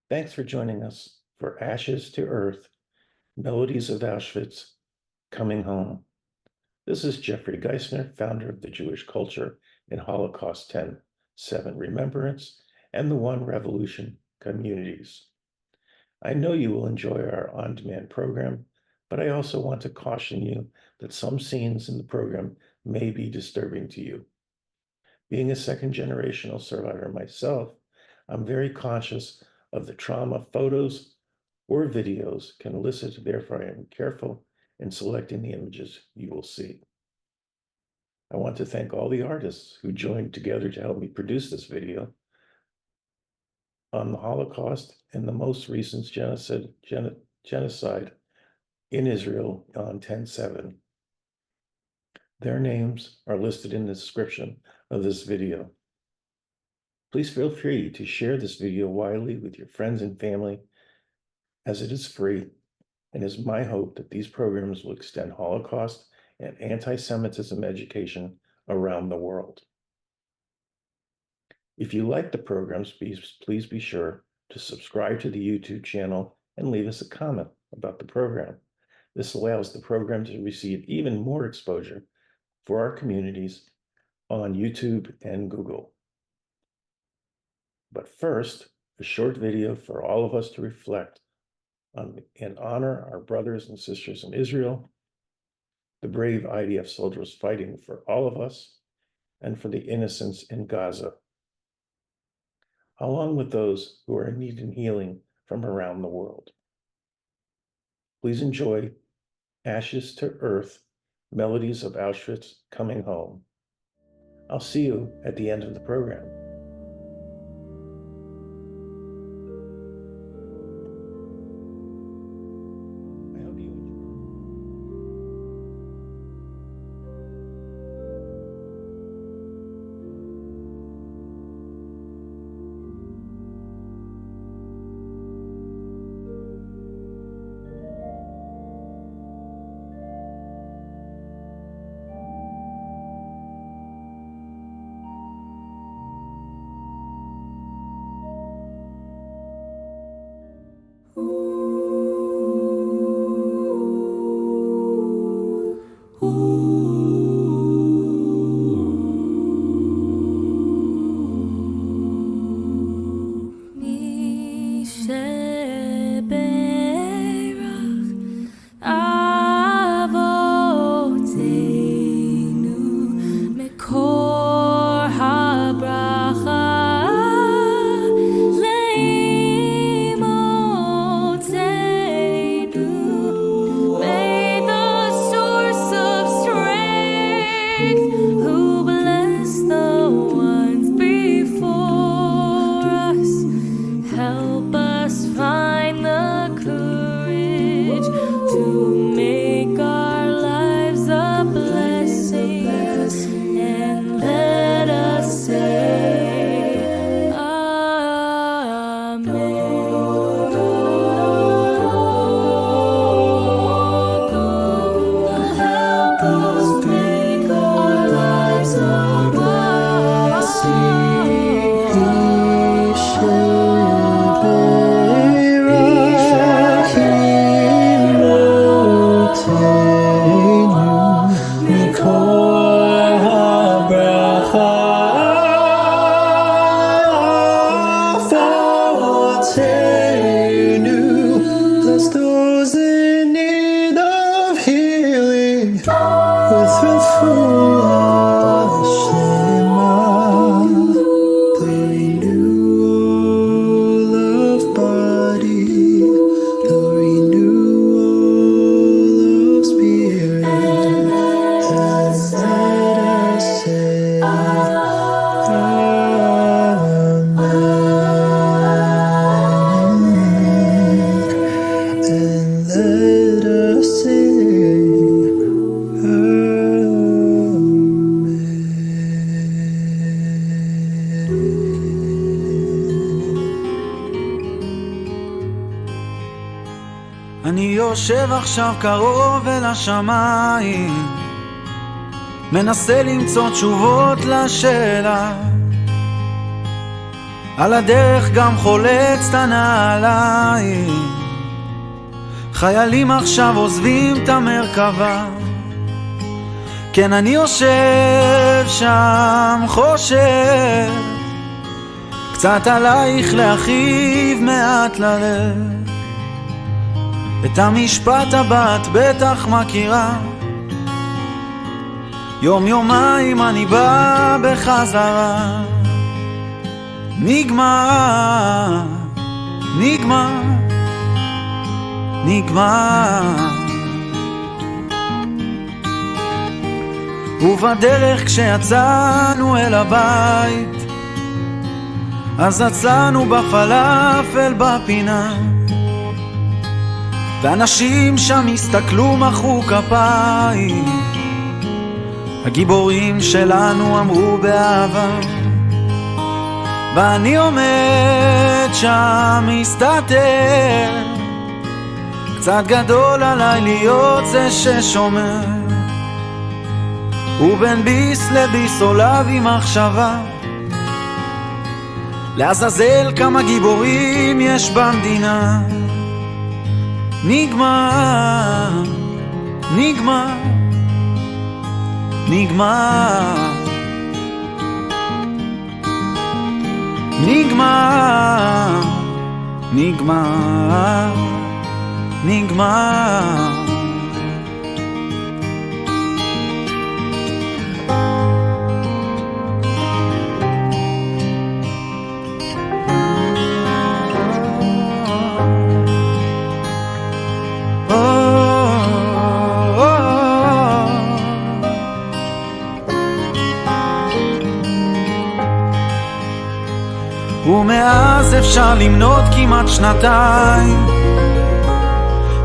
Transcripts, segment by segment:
Thanks for joining us for Ashes to Earth, Melodies of Auschwitz, Coming Home. This is Jeffrey Geisner, founder of the Jewish Culture in Holocaust 10/7 Remembrance and the One Revolution communities. I know you will enjoy our on-demand program, but I also want to caution you that some scenes in the program may be disturbing to you. Being a second-generational survivor myself, I'm very conscious of the trauma photos or videos can elicit. Therefore, I am careful in selecting the images you will see. I want to thank all the artists who joined together to help me produce this video on the Holocaust and the most recent genocide in Israel on 10/7. Their names are listed in the description of this video. Please feel free to share this video widely with your friends and family, as it is free, and is my hope that these programs will extend Holocaust and anti-Semitism education around the world. If you like the programs, please be sure to subscribe to the YouTube channel and leave us a comment about the program. This allows the program to receive even more exposure for our communities on YouTube and Google. But first, a short video for all of us to reflect on and honor our brothers and sisters in Israel, the brave IDF soldiers fighting for all of us, and for the innocents in Gaza, along with those who are in need and healing from around the world. Please enjoy Ashes to Earth, Melodies of Auschwitz, Coming Home. I'll see you at the end of the program. יושב עכשיו קרוב אל השמיים, מנסה למצוא תשובות לשאלה על הדרך גם חולץ את הנעליים, חיילים עכשיו עוזבים את המרכבה, כן אני יושב שם חושב, קצת עלייך להכאיב מעט ללב, את המשפט הבא את בטח מכירה, יום יומיים אני בא בחזרה, נגמר, נגמר, נגמר. ובדרך כשיצאנו אל הבית, אז עצרנו בפלאפל בפינה, ואנשים שם הסתכלו מחאו כפיים, הגיבורים שלנו אמרו באהבה, ואני עומד שם מסתתר, קצת גדול עליי להיות זה ששומר, ובין ביס לביס עולה בי מחשבה, לעזאזל כמה גיבורים יש במדינה, נגמר, נגמר, נגמר, נגמר, נגמר, נגמר. ומאז אפשר למנות כמעט שנתיים,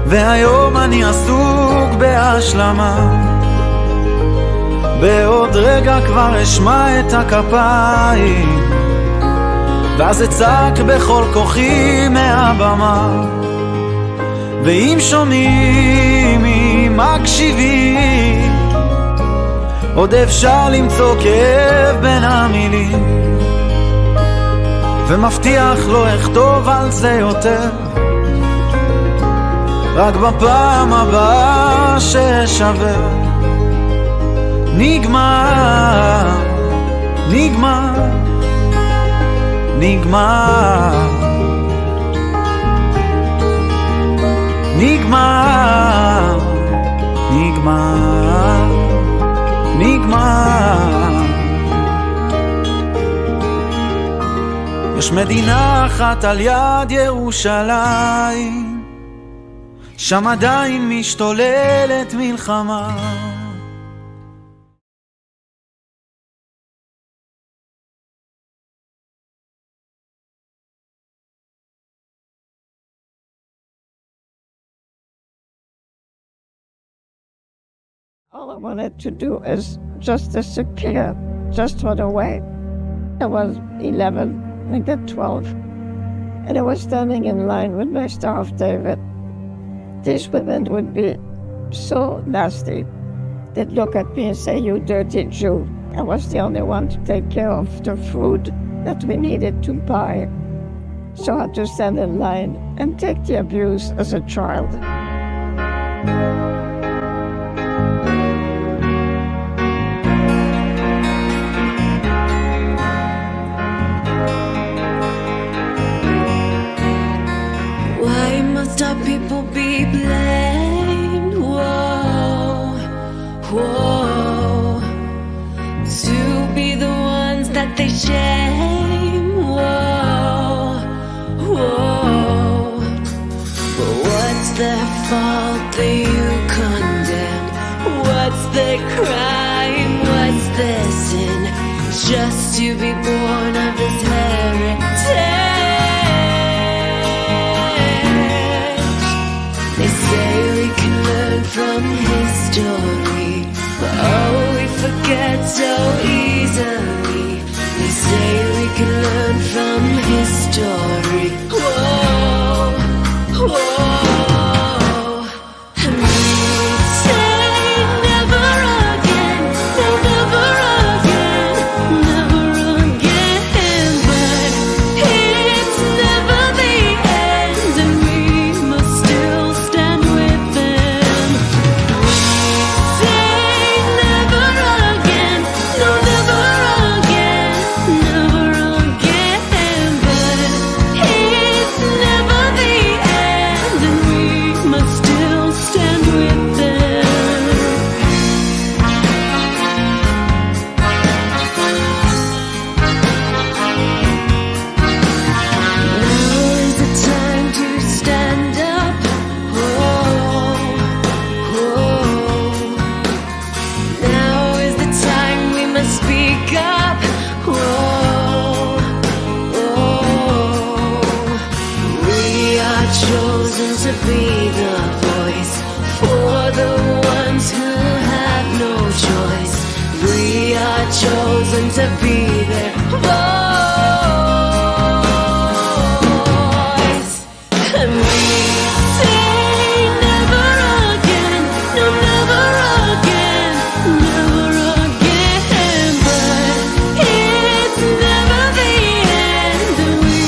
והיום אני עסוק בהשלמה, בעוד רגע כבר אשמע את הכפיים, ואז אצעק בכל כוחי מהבמה, ואם שומעים אם מקשיבים, עוד אפשר למצוא כאב בין המילים, ומבטיח לא אכתוב על זה יותר, רק בפעם הבאה ששווה, נגמר, נגמר, נגמר, נגמר, נגמר, נגמר. יש מדינה אחת על יד ירושלים, שם עדיין משתוללת מלחמה. All I wanted to do is just disappear, just run away. I was 11. I got 12, and I was standing in line with my Star of David. These women would be so nasty. They'd look at me and say, "You dirty Jew." I was the only one to take care of the food that we needed to buy. So I had to stand in line and take the abuse as a child. Our people be blamed, whoa, whoa, to be the ones that they shame, whoa, whoa. But what's their fault that you condemn? What's their crime? What's their sin? Just to be born of this heritage. They say we can learn from history, but oh, we forget so easily. They say we can learn from history. Whoa, whoa. And we say never again, never again, never again. But chosen to be the voice for the ones who have no choice. We are chosen to be their voice. And we say never again, no never again, never again. But it's never the end, and we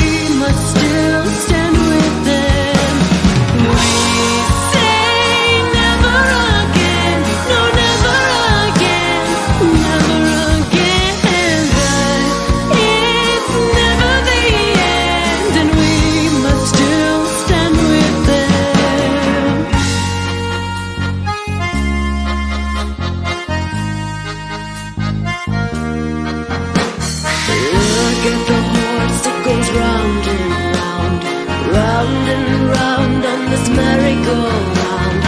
must still stand with them. We say never again, no never again, never again. But it's never the end, and we must still stand with them. Look at the horse that goes round and round, round and round on this merry-go-round.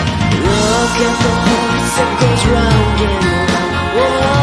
Look at the horse that goes round and round. Whoa,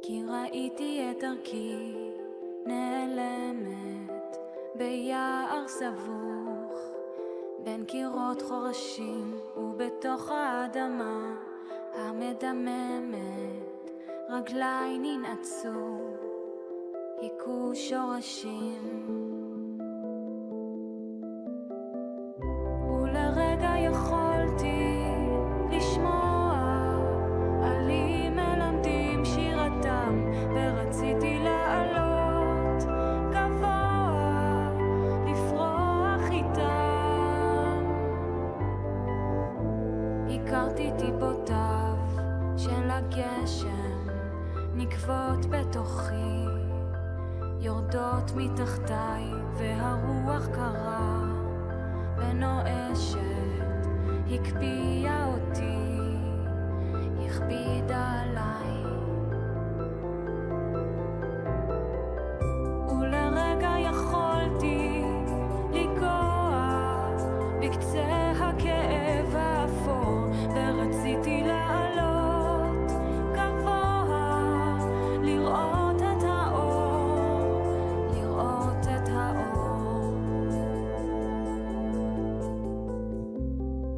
כי ראיתי את דרכי נעלמת ביער סבוך בין קירות חורשים ובתוך האדמה המדממת רגליי ננעצו היכו שורשים ולרגע יכולתי לשמוע עלי מלמדים שירתם ורציתי לעלות גבוה לפרוח איתם הכרתי טיפותיו של הגשם נקבות בתוכי יורדות מתחתיי והרוח קרה ונואשת הקפיאה אותי הכבידה עליי ולרגע יכולתי לגוע בקצה הכאב האפור ורציתי לעלות גבוה לראות את האור לראות את האור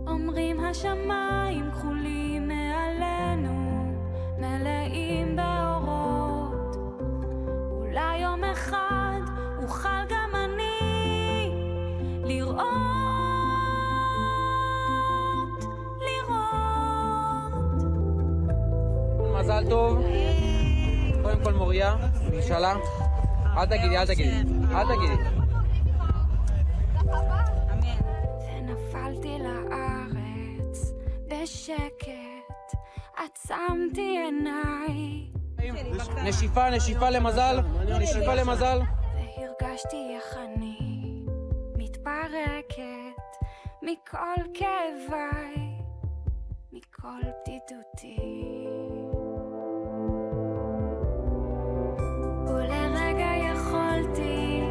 אומרים השמיים כחולים מעלינו מלאים באורות אולי יום אחד אוכל גם אני לראות מזל טוב קודם כל מוריה נשאלה אל תגידי ונפלתי לארץ בשקט עצמתי עיניי נשיפה למזל, נשיפה למזל. והרגשתי איך אני מתפרקת מכל כאביי, מכל בדידותי. ולרגע יכולתי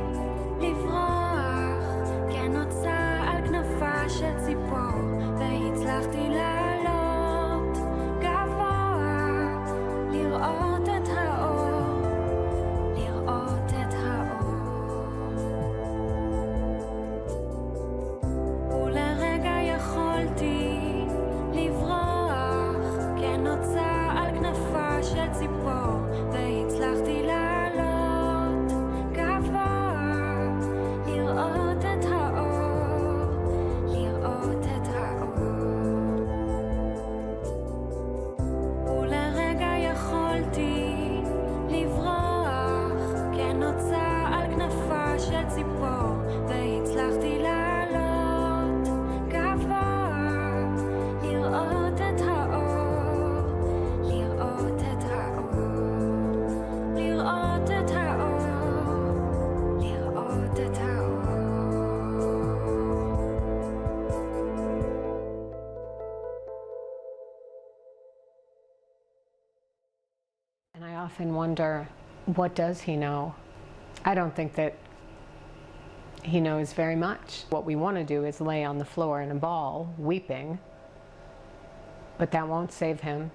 לברוח, כן נוצה על כנפה של ציפור, והצלחתי לעלות גבוה, לראות את האור, לראות את האור. ולרגע יכולתי לברוח, כן נוצה על כנפה של ציפור, והצלחתי לעלות גבוה, לראות את האור, לראות את האור. ולרגע יכולתי לברוח, כן נוצה על כנפה של ציפור, והצלחתי לעלות גבוה, לראות את האור, לראות את האור, לראות את האור, לראות את האור. And I often wonder, what does he know? I don't think that he knows very much. What we want to do is lay on the floor in a ball, weeping, but that won't save him,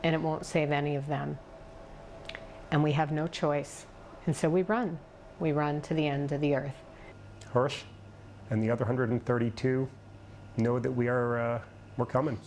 and it won't save any of them. And we have no choice. And so we run. We run to the end of the earth. Hirsch and the other 132 know that we're coming.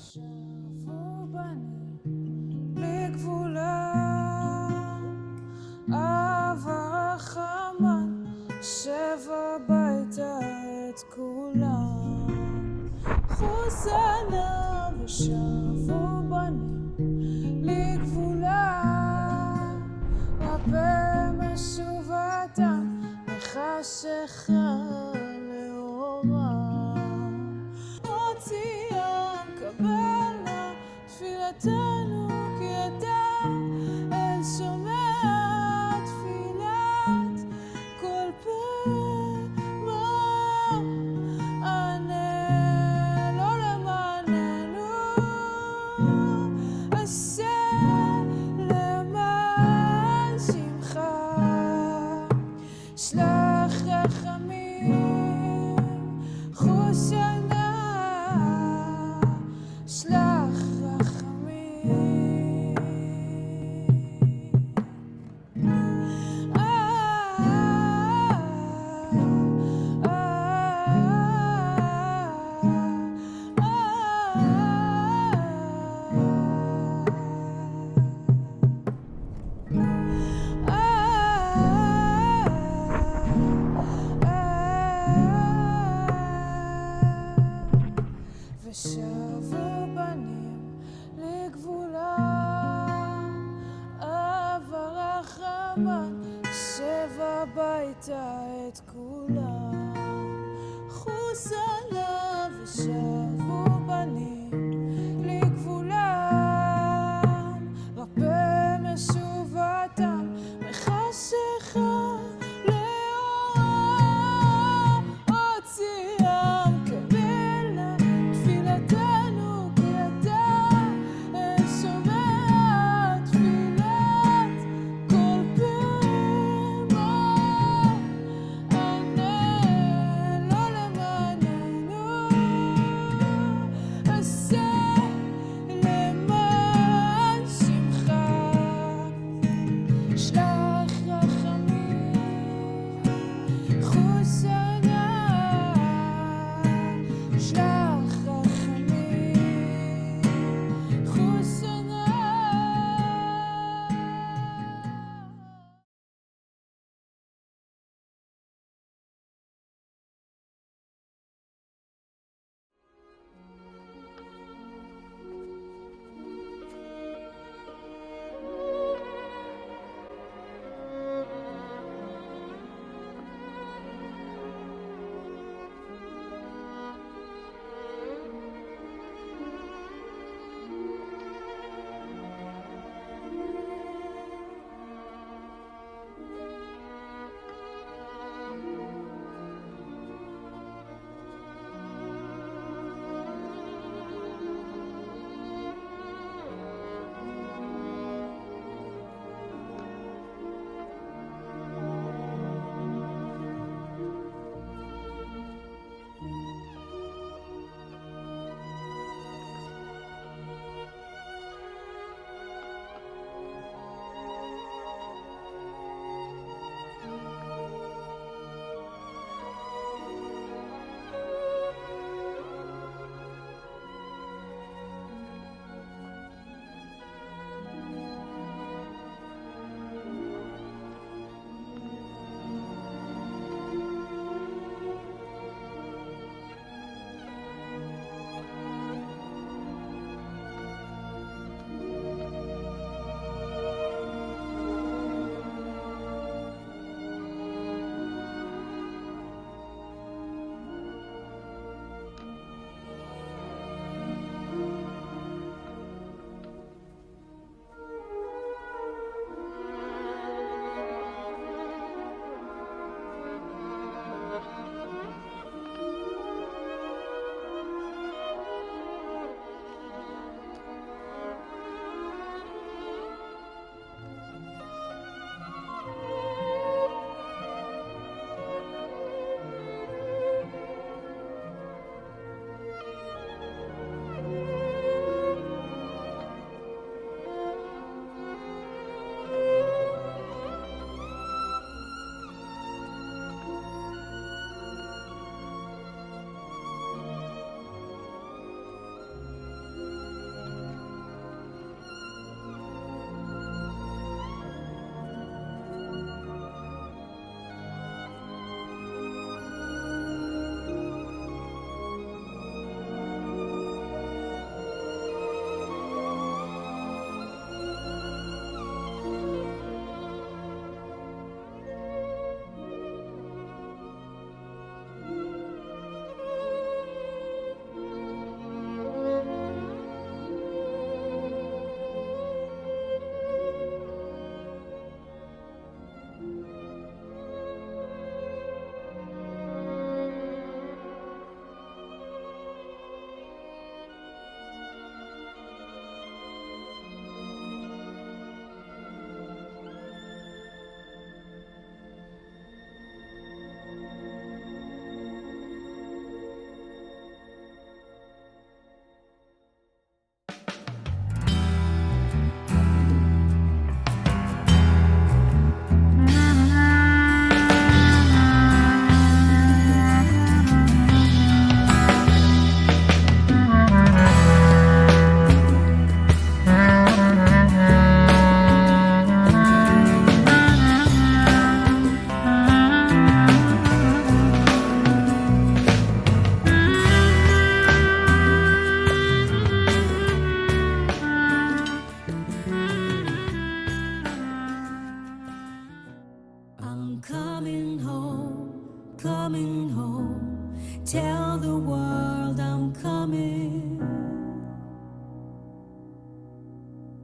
coming home. Tell the world I'm coming.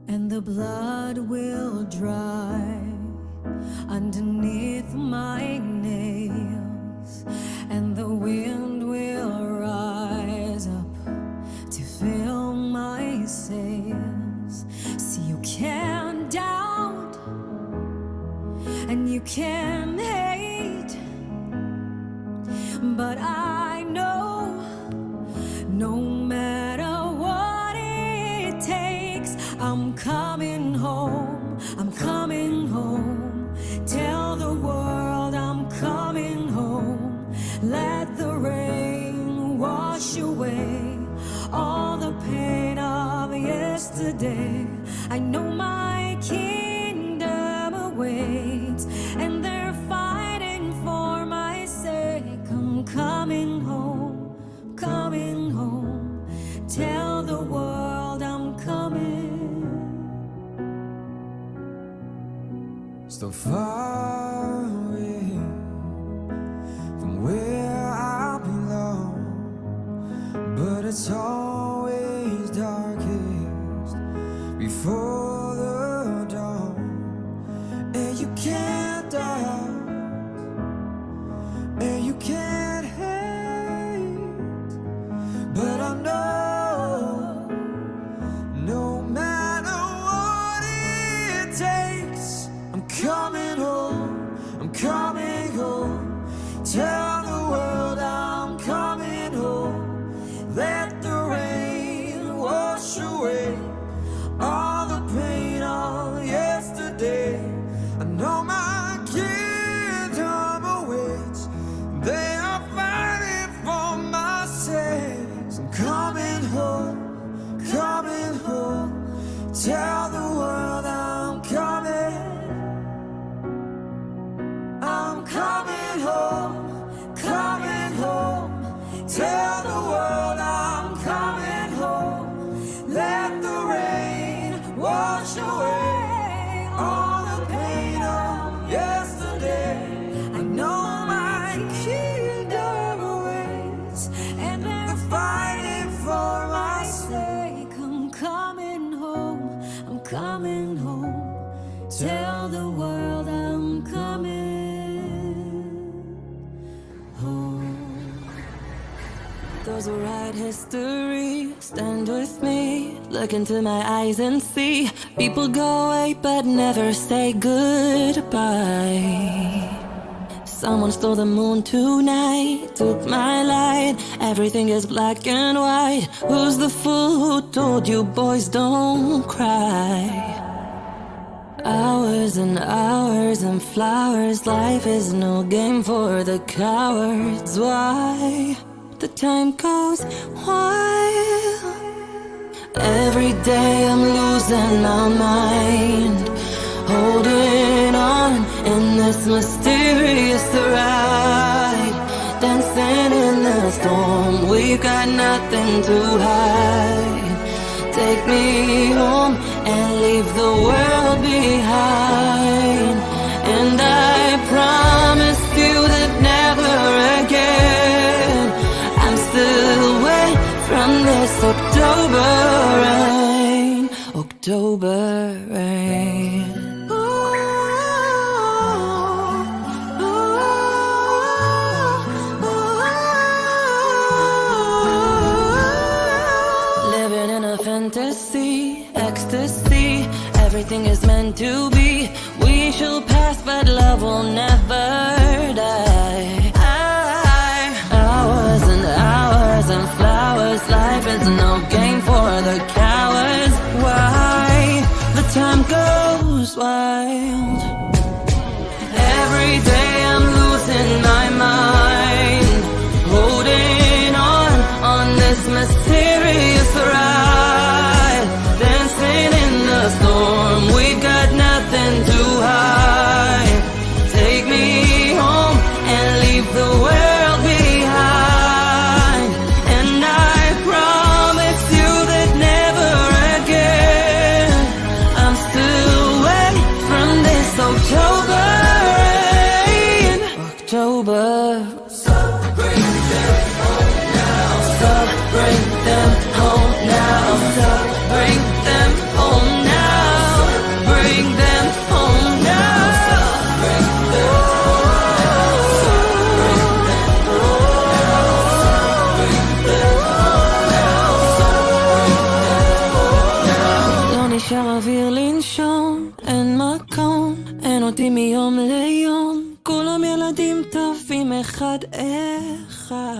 And the blood will dry underneath my nails, and the wind will rise up to fill my sails. See, you can't doubt and you can hate, but I know no matter what it takes, I'm coming home, I'm coming home. Tell the world I'm coming home. Let the rain wash away all the pain of yesterday. I know my kingdom awaits, and they're fighting for my sake. I'm coming home, coming home. Tell the world I'm coming. So far away from where I belong, but it's always darkest before the dawn. And you can't doubt, and you can't hate, but I know no matter what it takes, I'm coming home, I'm coming home. Tell the world I'm coming home. Let the rain wash away all the pain of yesterday. I know my kingdom awaits. They are fighting for my sakes. I'm coming home, coming home. Tell the world I'm coming. I'm coming home, coming home. Tell the world I'm coming home. Let the rain wash away all the pain of yesterday. I know my kingdom awaits, and they're fighting for my sake. I'm coming home, I'm coming home. Tell the world I'm coming home. Those who write history, stand with me. Look into my eyes and see. People go away but never say goodbye. Someone stole the moon tonight, took my light. Everything is black and white. Who's the fool who told you boys don't cry? Hours and hours and flowers. Life is no game for the cowards. Why? The time goes wild. Every day I'm losing my mind, holding on in this mysterious ride, dancing in the storm. We've got nothing to hide. Take me home and leave the world behind. And I promise you that never again I'm still away from this October rain, October rain. Living in a fantasy, ecstasy, everything is meant to be. We shall pass, but love will never die. Hours and hours and flowers. Life is no game for the cowards. Why? The time goes wild. Every day I'm losing my mind, holding on this mysterious ride, dancing in the storm. We got nothing to hide. Take me home and leave the world behind. And I promise you that never again I'm still away from this October rain. אותי מיום ליום, כולם ילדים טובים אחד אחד.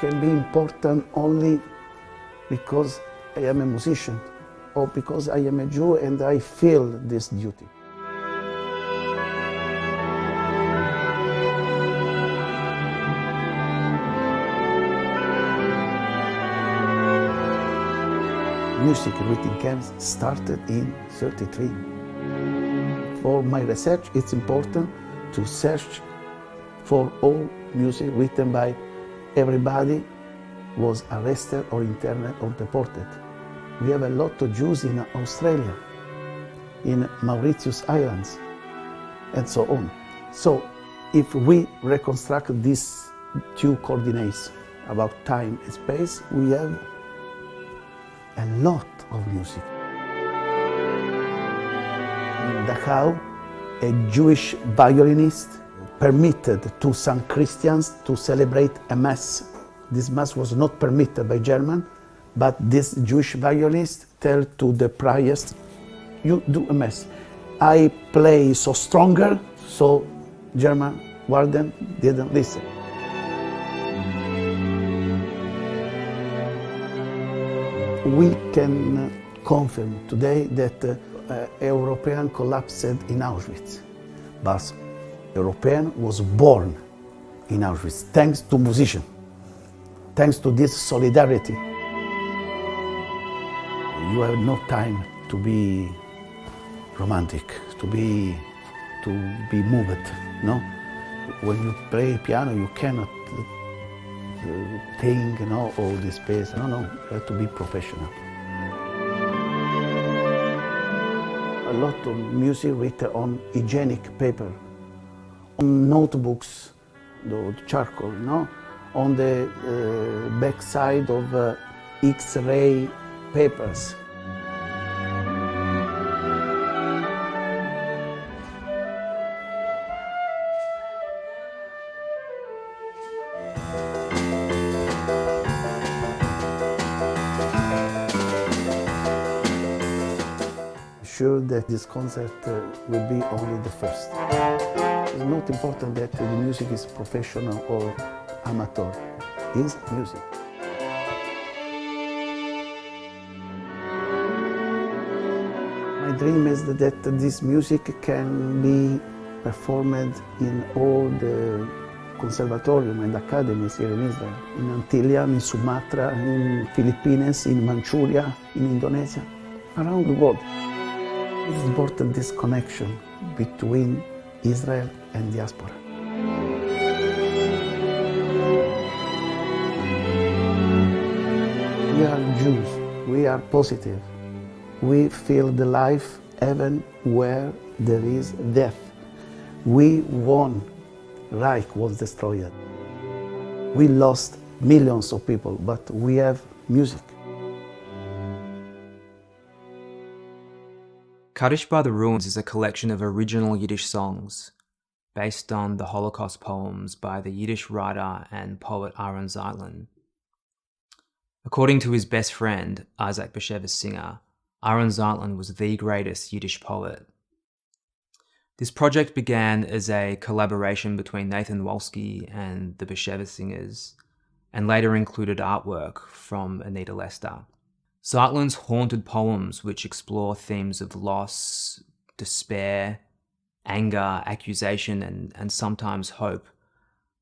Can be important only because I am a musician or because I am a Jew and I feel this duty. Music written camps started in '33. For my research, it's important to search for all music written by everybody was arrested or interned or deported. We have a lot of Jews in Australia, in Mauritius Islands, and so on. So if we reconstruct these two coordinates about time and space, we have a lot of music. In Dachau, a Jewish violinist permitted to some Christians to celebrate a mass. This mass was not permitted by German, but this Jewish violinist tell to the priest, you do a mass. I play so stronger, so German warden didn't listen. We can confirm today that European collapsed in Auschwitz, but European was born in Auschwitz thanks to musicians, thanks to this solidarity. You have no time to be romantic, to be moved, no? When you play piano, you cannot think, all this space. No, you have to be professional. A lot of music written on hygienic paper, on notebooks, the charcoal, on the backside of X-ray papers. Sure that this concert will be only the first. It's not important that the music is professional or amateur. It's music. My dream is that this music can be performed in all the conservatorium and academies here in Israel, in Antilles, in Sumatra, in Philippines, in Manchuria, in Indonesia, around the world. It's important, this connection between Israel and diaspora. We are Jews, we are positive. We feel the life even where there is death. We won, Reich was destroyed. We lost millions of people, but we have music. Kaddish by the Ruins is a collection of original Yiddish songs based on the Holocaust poems by the Yiddish writer and poet Aaron Zeitlin. According to his best friend, Isaac Bashevis Singer, Aaron Zeitlin was the greatest Yiddish poet. This project began as a collaboration between Nathan Wolski and the Bashevis Singers, and later included artwork from Anita Lester. Zeitlin's haunted poems, which explore themes of loss, despair, anger, accusation, and sometimes hope,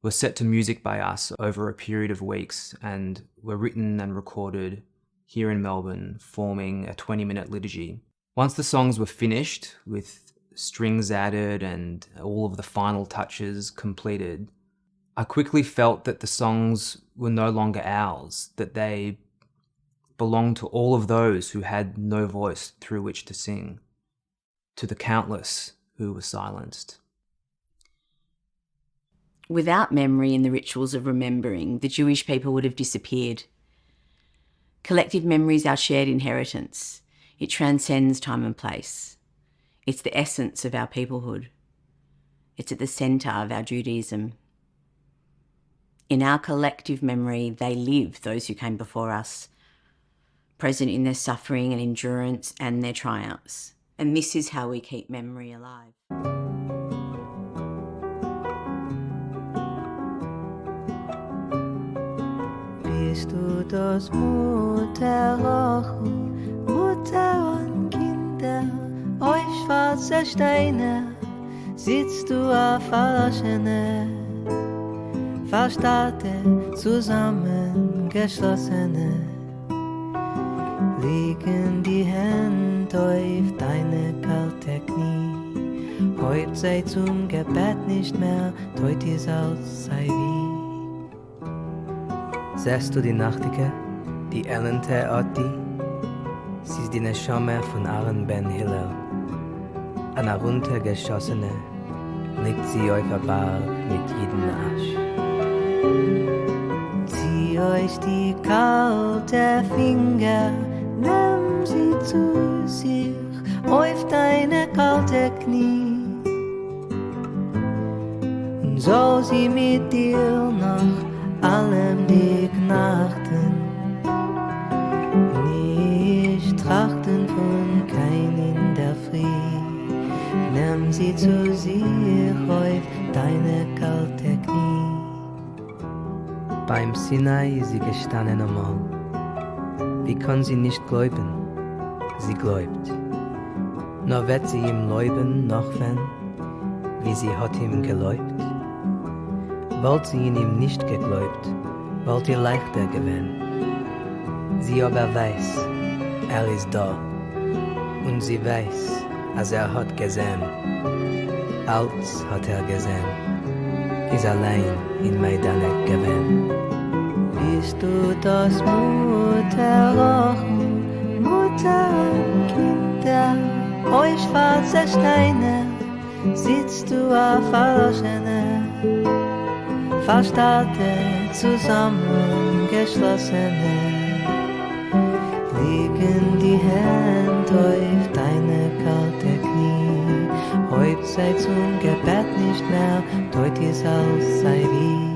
were set to music by us over a period of weeks and were written and recorded here in Melbourne, forming a 20-minute liturgy. Once the songs were finished, with strings added and all of the final touches completed, I quickly felt that the songs were no longer ours, that they belonged to all of those who had no voice through which to sing, to the countless who were silenced. Without memory and the rituals of remembering, the Jewish people would have disappeared. Collective memory is our shared inheritance. It transcends time and place. It's the essence of our peoplehood. It's at the centre of our Judaism. In our collective memory, they live, those who came before us, present in their suffering and endurance and their triumphs. And this is how we keep memory alive. Bist du das Mutter und Kinder, euch schwarze Steine, sitzt du auf Verschiedene, verstarrte, zusammengeschlossene, liegen die Hände auf deine kalte Knie. Heut sei zum Gebet nicht mehr, deut ihr Salz sei wie. Sehst du die Nachtige, die Elente Otti? Sie ist die Neshama von Aaron Ben Hillel. An heruntergeschossene liegt sie auf der Berg mit jedem Asch. Zieh euch die kalte Finger, nimm sie zu sich auf deine kalte Knie. soll sie mit dir noch allem die Knachten, nicht trachten von keinen der Früh. Nimm sie zu sich auf deine kalte Knie. Beim Sinai ist sie gestanden einmal. Wie kann sie nicht glauben? Sie glaubt. Nur wird sie ihm leuben noch wenn, wie sie hat ihm geläubt. Wollt sie in ihm nicht geglaubt, wollt ihr leichter gewesen. Sie aber weiß, ist da. Und sie weiß, als hat gesehen. Als hat gesehen, ist allein in Maidanek gewesen. Bist du das Mutter, Mutter, Kinder, euch falsche Steine, sitzt du auf Verloschene, verstarrte, zusammengeschlossene, liegen die Hände auf deine kalte Knie, heut sei zum Gebet nicht mehr, deut ist alles sei wie.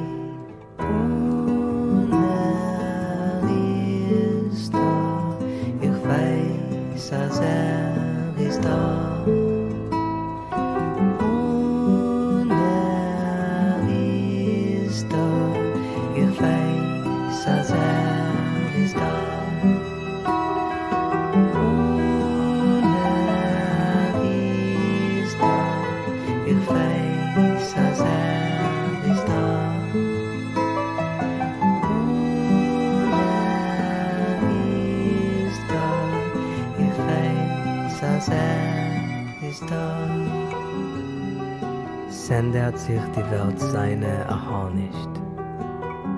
Ändert sich die Welt seine Aha nicht,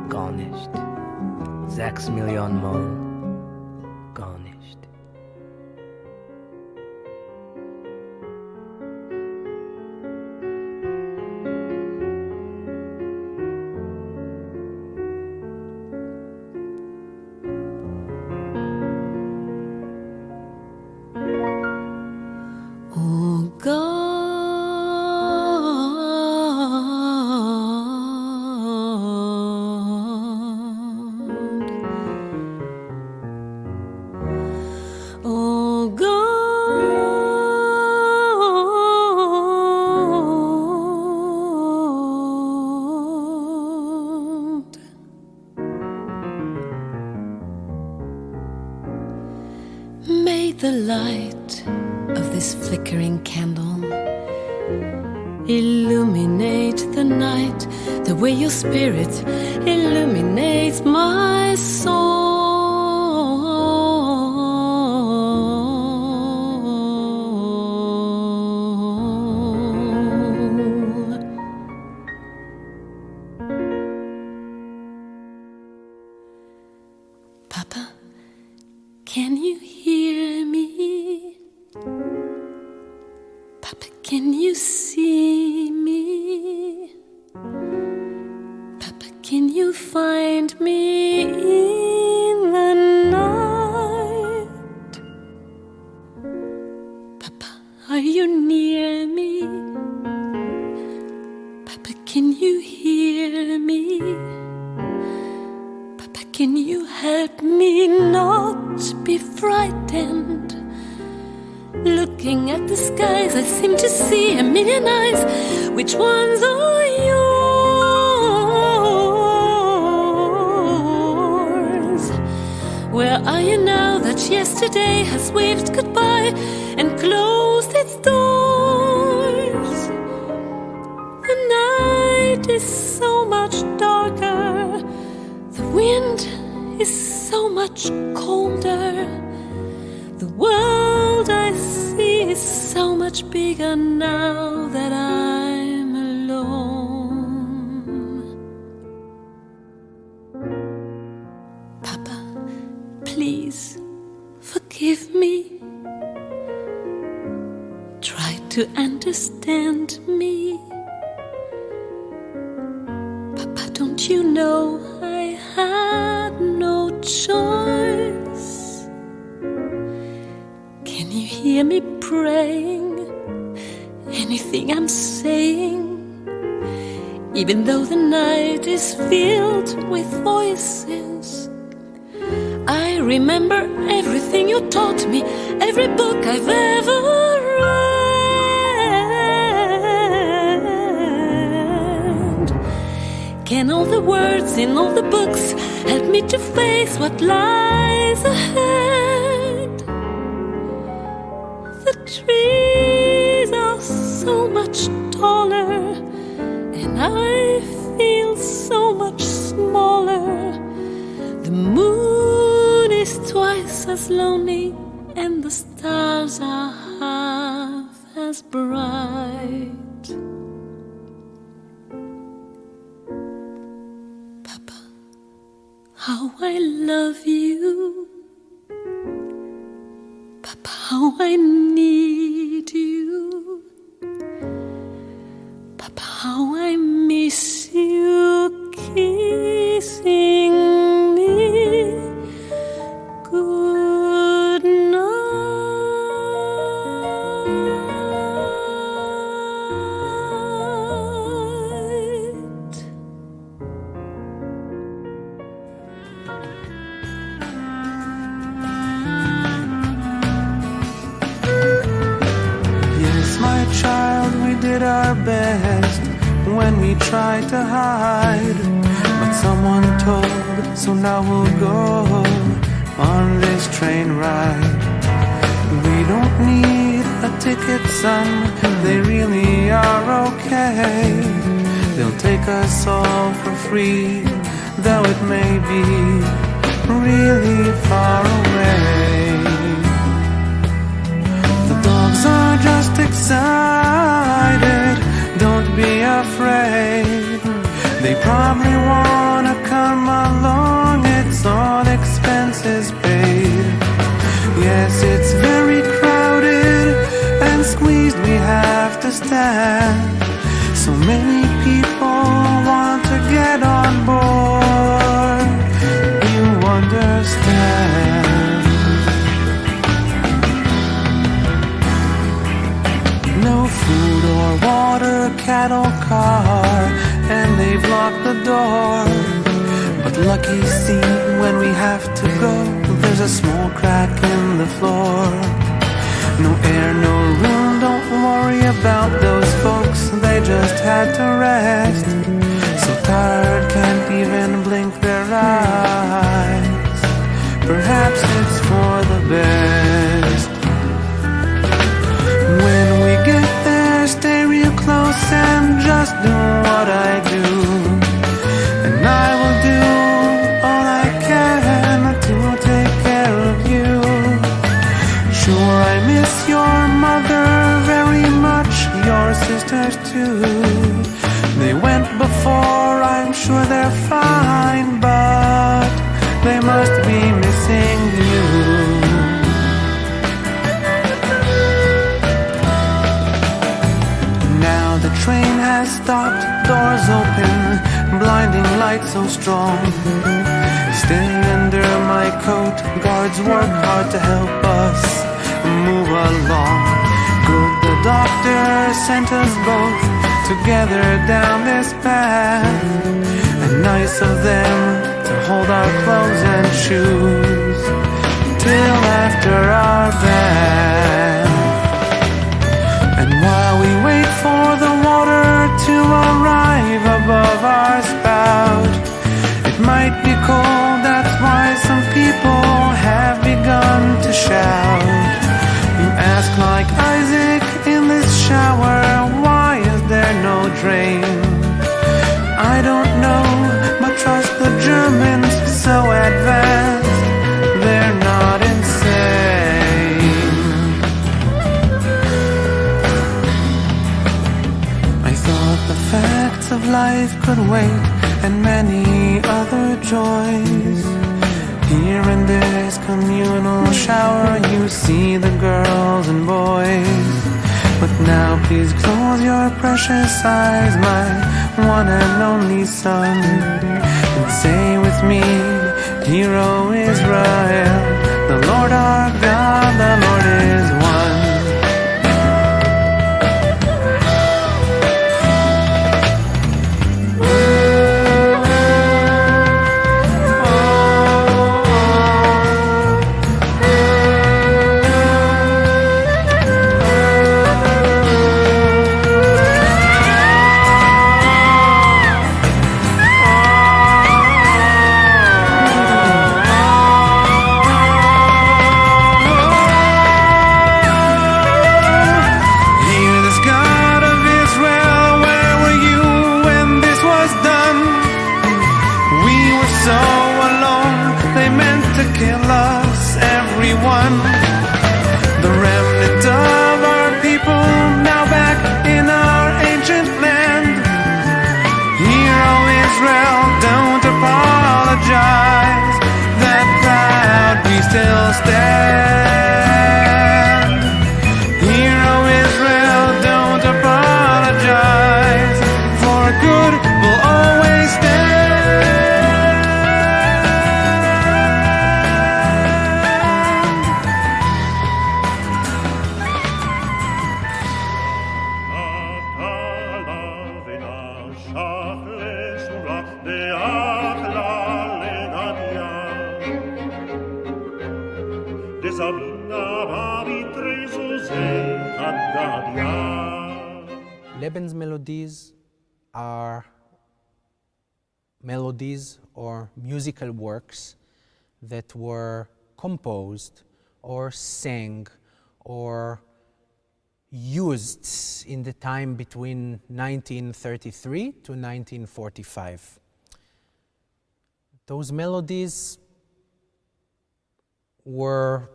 gar nicht, 6 Millionen Mal, gar nicht. Oh Gott, the light of this flickering candle illuminate the night the way your spirit illuminates my soul. Papa, can you hear me? Papa, can you see me? Papa, can you find me in the night? Papa, are you near me? Papa, can you hear me? Papa, can you help me not be frightened? Looking at the skies, I seem to see a million eyes. Which ones are yours? Where are you now that yesterday has waved goodbye and closed its doors? The night is so much darker. The wind is so much colder. The world I see is so much bigger now that I'm alone. Papa, please forgive me. Try to understand me. Papa, don't you know I had no choice? Can you hear me praying? Anything I'm saying? even though the night is filled with voices. I remember everything you taught me, every book I've ever read. Can all the words in all the books help me to face what lies ahead? The trees are so much taller, and I feel so much smaller. The moon is twice as lonely, and the stars are half as bright. Papa, how I love you. Papa, how I need you. Papa, how I miss you kissing me. Good night. Yes, my child, we did our best when we tried to hide, but someone told, so now we'll go on this train ride. We don't need a ticket, son, they really are okay. They'll take us all for free, though it may be really far away. The dogs are just excited, don't be afraid. They probably wanna come along, it's all expenses paid. Yes, it's very crowded and squeezed, we have to stand. So many people want to get on board, you understand. No food or water, cattle car, and they've locked the door. But lucky, see, when we have to go, there's a small crack in the floor. No air, no room, don't worry about those folks, they just had to rest. So tired, can't even blink their eyes. Perhaps it's for the best. When we get there, stay real close and just do what I do. And I will do all I can to take care of you. Sure, I miss your mother very much, your sisters too. They went before, I'm sure they're fine, but they must be missing you. Now the train has stopped, doors open, blinding light so strong. Stay under my coat, guards work hard to help us move along. Good, the doctor sent us both together down this path, and nice of them to hold our clothes and shoes till after our bath. And while we wait for the water to arrive above our spout, it might be cold, that's why some people have begun to shout. You ask like Isaac in this shower, why is there no drain? I don't know, but trust the Germans, so advanced, they're not insane. I thought the facts of life could wait, and many other joys. Here in this communal shower, you see the girls and boys. But now please close your precious eyes, my one and only son, and say with me, Hear, O Israel, the Lord our God, the Lord is one. We were so alone, they meant to kill us, everyone. The remnant of our people, now back in our ancient land. Hear, O Israel, don't apologize. That proud we still stand. Hear, O Israel, don't apologize. For good will always stand. Leben's melodies are melodies or musical works that were composed or sang or used in the time between 1933 to 1945. Those melodies were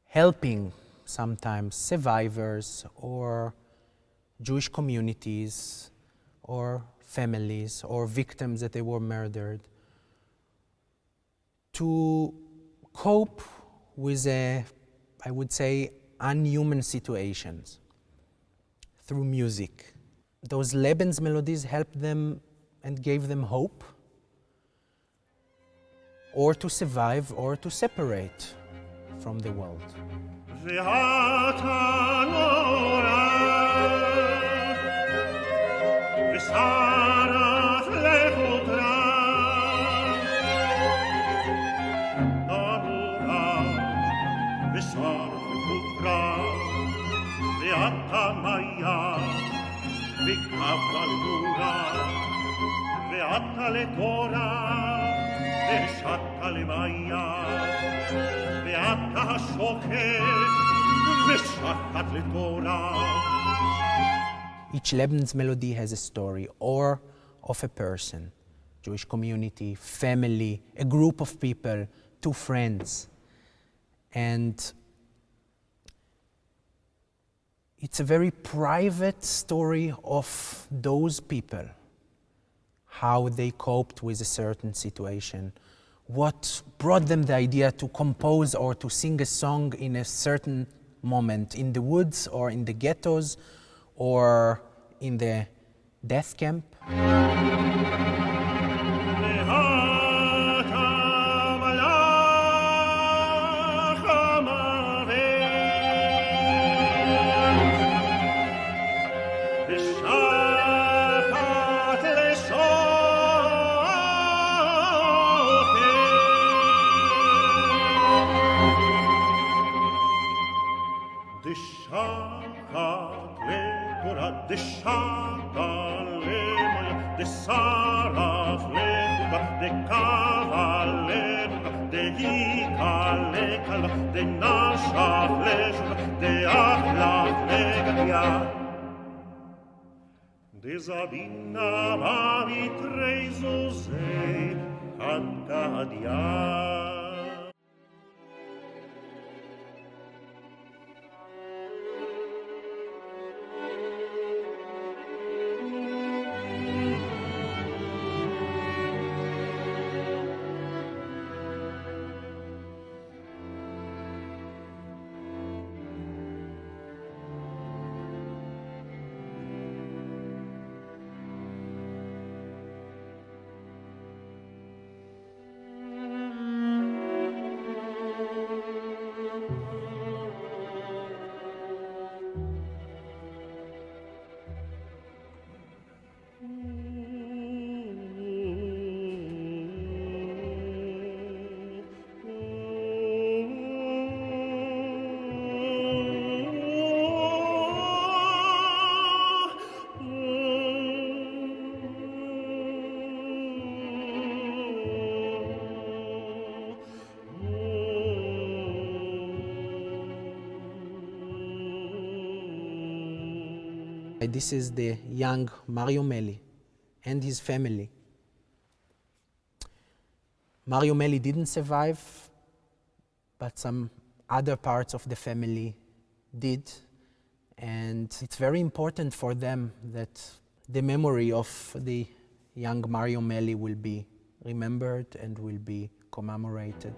helping sometimes survivors or Jewish communities or families or victims that they were murdered to cope with I would say, unhuman situations through music. Those Lebens melodies helped them and gave them hope, or to survive or to separate from the world. Each Lebens melody has a story or of a person, Jewish community, family, a group of people, two friends. And it's a very private story of those people, how they coped with a certain situation, what brought them the idea to compose or to sing a song in a certain moment, in the woods or in the ghettos or in the death camp. This is the young Mario Meli and his family Mario Meli didn't survive, but some other parts of the family did. And it's very important for them that the memory of the young Mario Meli will be remembered and will be commemorated.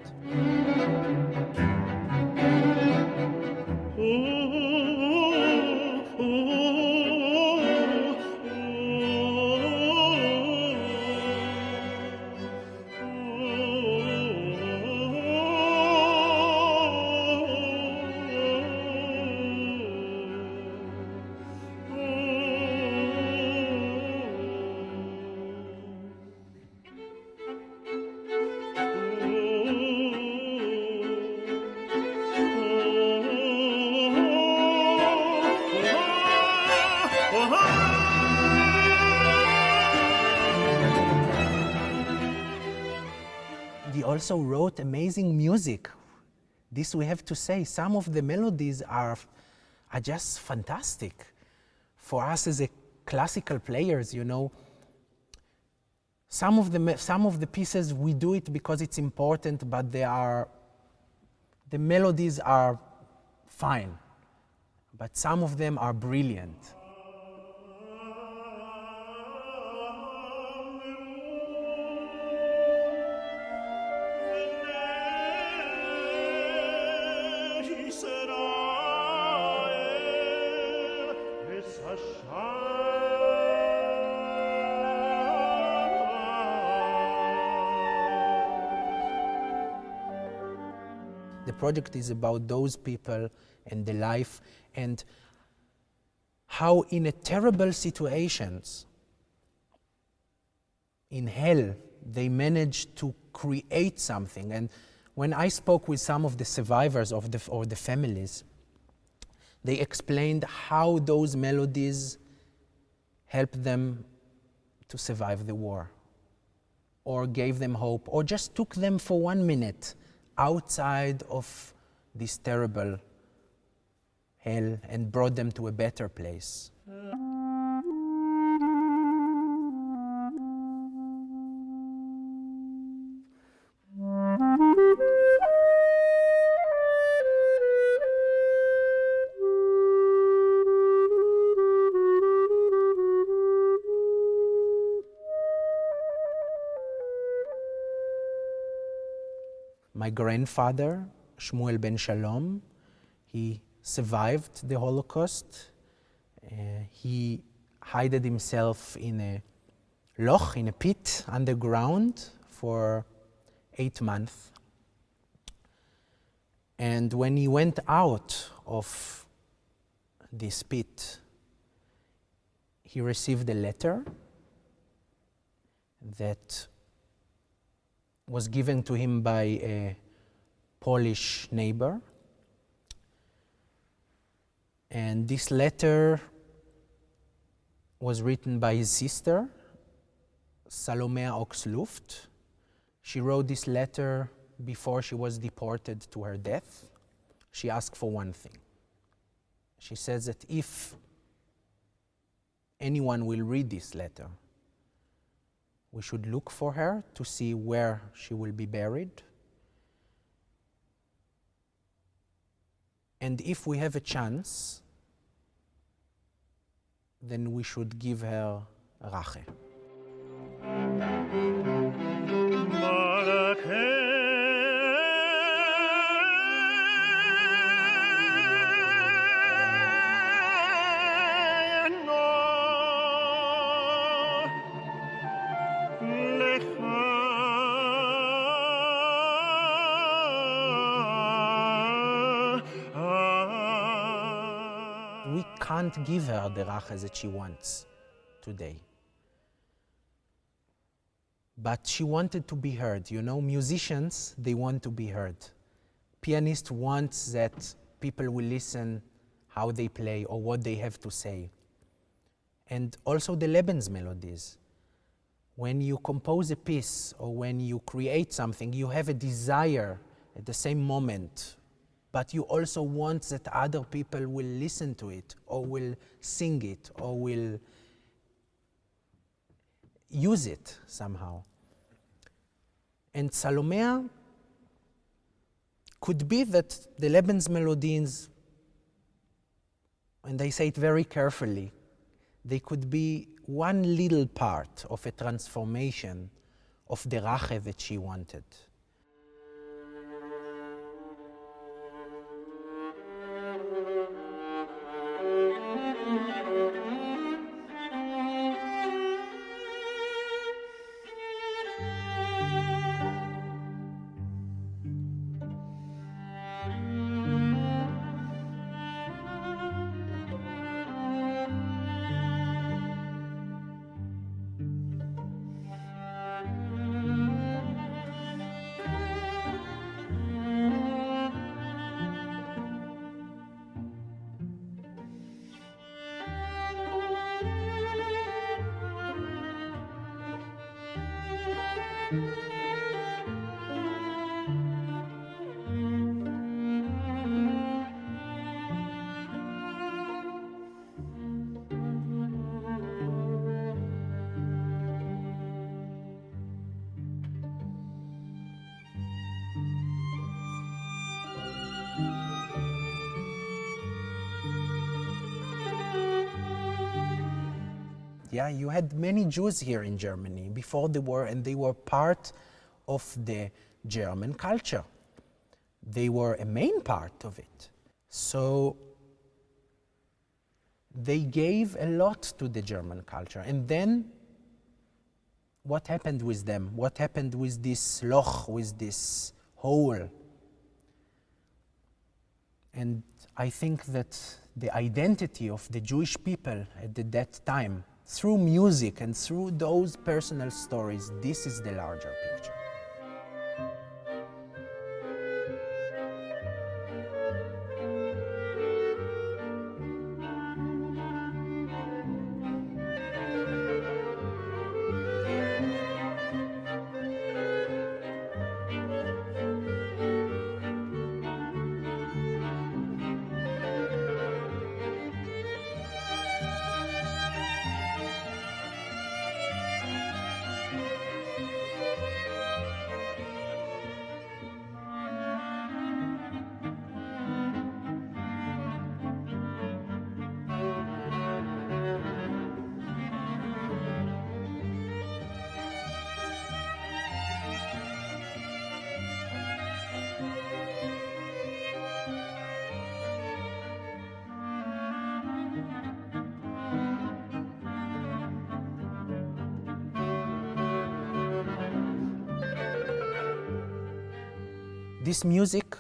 He also wrote amazing music. This we have to say. Some of the melodies are just fantastic. For us as a classical players, you know, some of the pieces we do it because it's important, but the melodies are fine. But some of them are brilliant. The project is about those people and the life and how in a terrible situations in hell they managed to create something. And when I spoke with some of the survivors of the families, they explained how those melodies helped them to survive the war, or gave them hope, or just took them for 1 minute outside of this terrible hell and brought them to a better place. My grandfather, Nur Ben Shalom, he survived the Holocaust. He hid himself in a loch, in a pit underground for 8 months. And when he went out of this pit, he received a letter that was given to him by a Polish neighbor. And this letter was written by his sister, Salomea Oxluft. She wrote this letter before she was deported to her death. She asked for one thing. She says that if anyone will read this letter, we should look for her to see where she will be buried. And if we have a chance, then we should give her rache. We can't give her the rache that she wants today. But she wanted to be heard. You know, musicians, they want to be heard. Pianist wants that people will listen how they play or what they have to say. And also the Lebensmelodies. When you compose a piece or when you create something, you have a desire at the same moment, but you also want that other people will listen to it or will sing it or will use it somehow. And Salomea could be that the Lebensmelodien, and I say it very carefully, they could be one little part of a transformation of the Rache that she wanted. Yeah, you had many Jews here in Germany before the war, and they were part of the German culture. They were a main part of it. So they gave a lot to the German culture. And then what happened with them? What happened with this loch, with this hole? And I think that the identity of the Jewish people at that time, through music and through those personal stories, this is the larger picture. This music,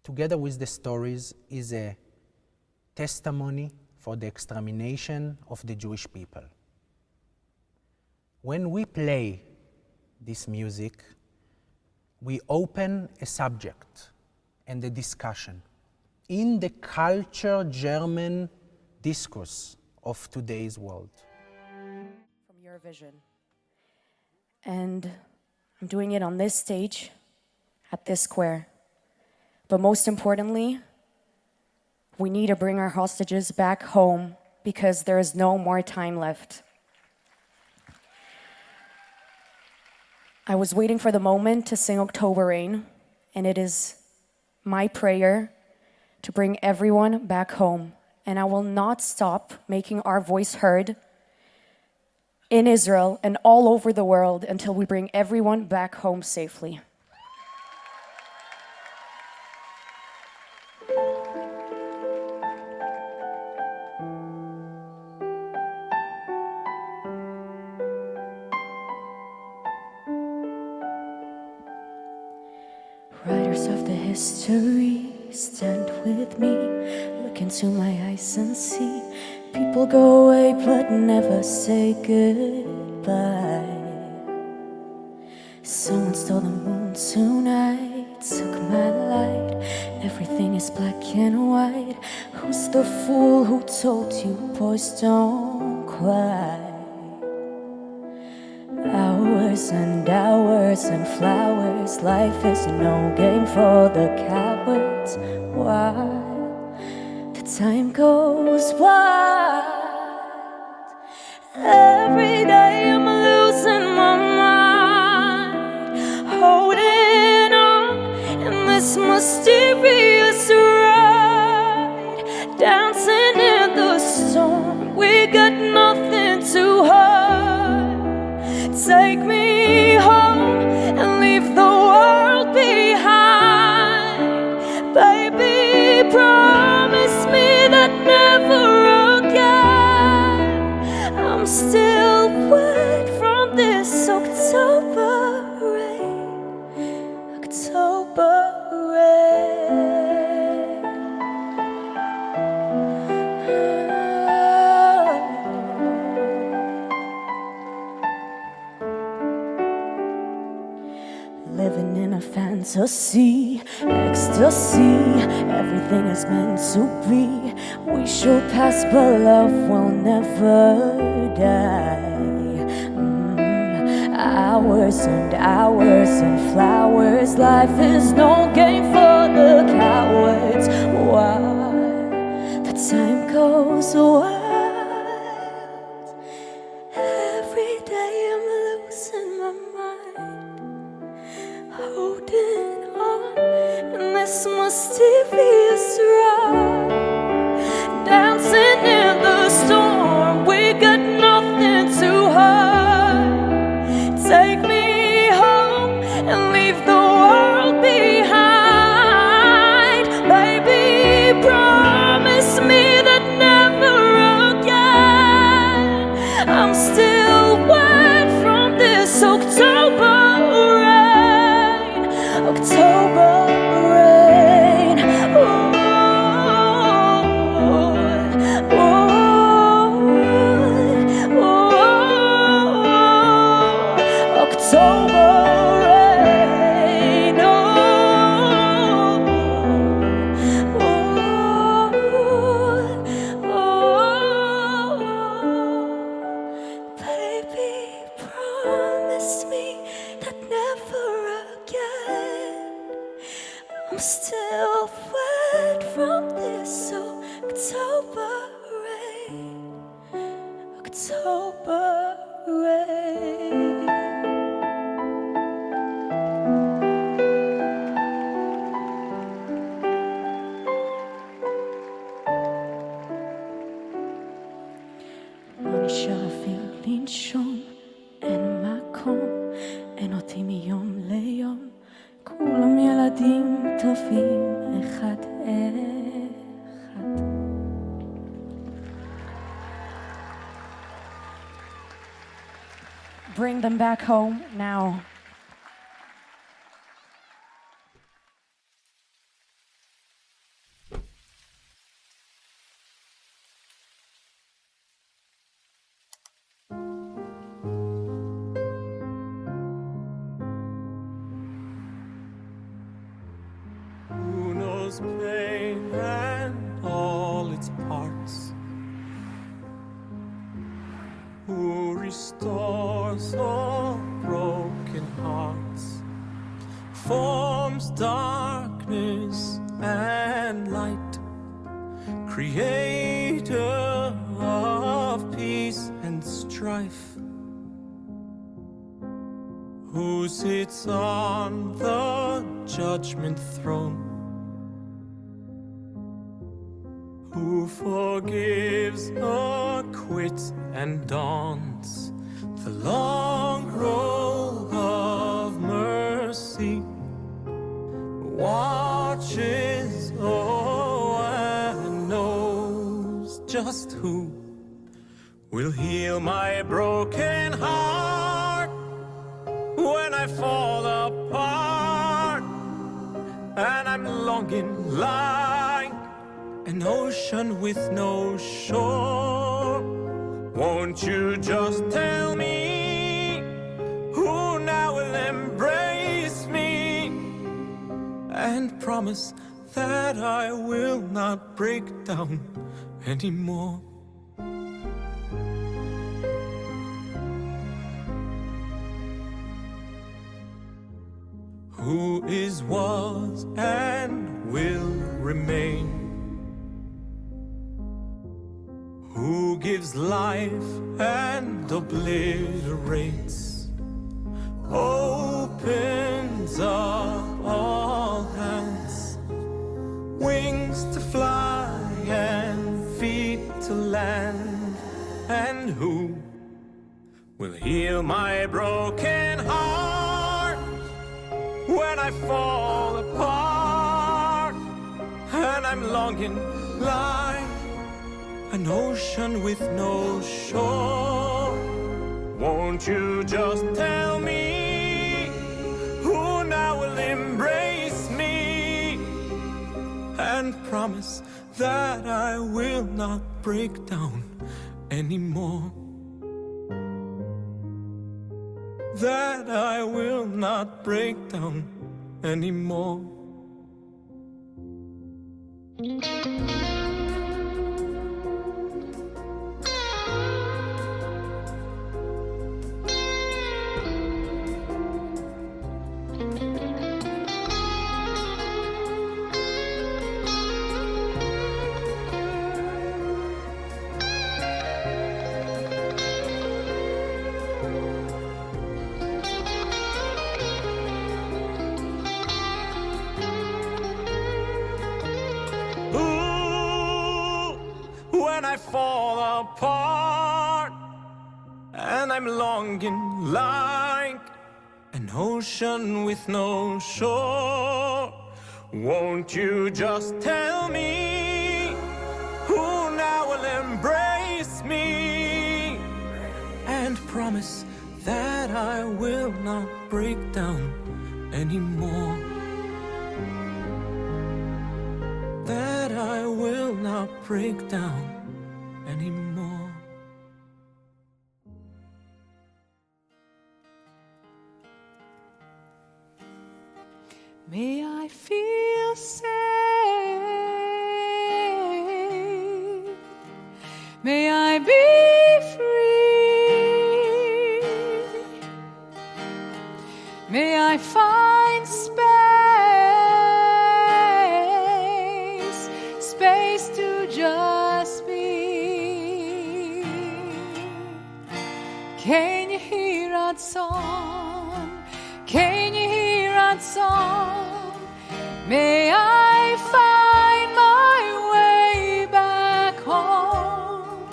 together with the stories, is a testimony for the extermination of the Jewish people. When we play this music, we open a subject and a discussion in the culture German discourse of today's world. From your vision. And I'm doing it on this stage, at this square. But most importantly, we need to bring our hostages back home because there is no more time left. I was waiting for the moment to sing October Rain, and it is my prayer to bring everyone back home. And I will not stop making our voice heard in Israel and all over the world until we bring everyone back home safely. Writers of the history, stand with me. Look into my eyes and see. People go away but never say goodbye. Someone stole the moon tonight, took my light. Everything is black and white. Who's the fool who told you boys don't cry? Hours and hours and flowers. Life is no game for the cowards. While the time goes by, every day I'm losing my mind. me home and leave the world behind. Baby, promise me that never again. I'm still wet from this October rain. October rain. Living in a fantasy, ecstasy, everything is meant to be. We shall pass, but love will never die. Hours and hours and flowers, life is no game for the cowards. Why the time goes wild. Every day I'm losing my mind, holding on in this mysterious ride, dancing in the storm. We got nothing to hide. Take me home and leave the world behind. Baby, promise me that never again. I'm still wet from this October rain. October rain. Oh, oh, oh, oh. October rain. Oh, oh, oh. Baby, promise me that never again. I'm still wet from this October rain. October rain. נשאר אפילו לנשום, אין מקום, אין אותי מיום ליום, כולם ילדים טובים אחד אחד. Bring them back home now. Who knows pain and all its parts? Who restores all broken hearts? Forms darkness and light, creator of peace and strife. Who sits on the judgment throne? Who forgives, acquits, and dawns the long robe of mercy, watches, and knows just who will heal my broken heart when I fall apart and I'm longing like an ocean with no shore. Won't you just tell me who now will embrace me and promise that I will not break down anymore? Who is, was, and will remain? Who gives life and obliterates? Opens up all hands, wings to fly and feet to land. And who will heal my broken I fall apart and I'm longing like an ocean with no shore. Won't you just tell me who now will embrace me and promise that I will not break down anymore? That I will not break down anymore. When I fall apart and I'm longing like an ocean with no shore, won't you just tell me who now will embrace me and promise that I will not break down anymore? That I will not break down anymore. May I feel safe. May I be free. May I find space to just be. Can you hear that song? Can you hear that song? May I find my way back home.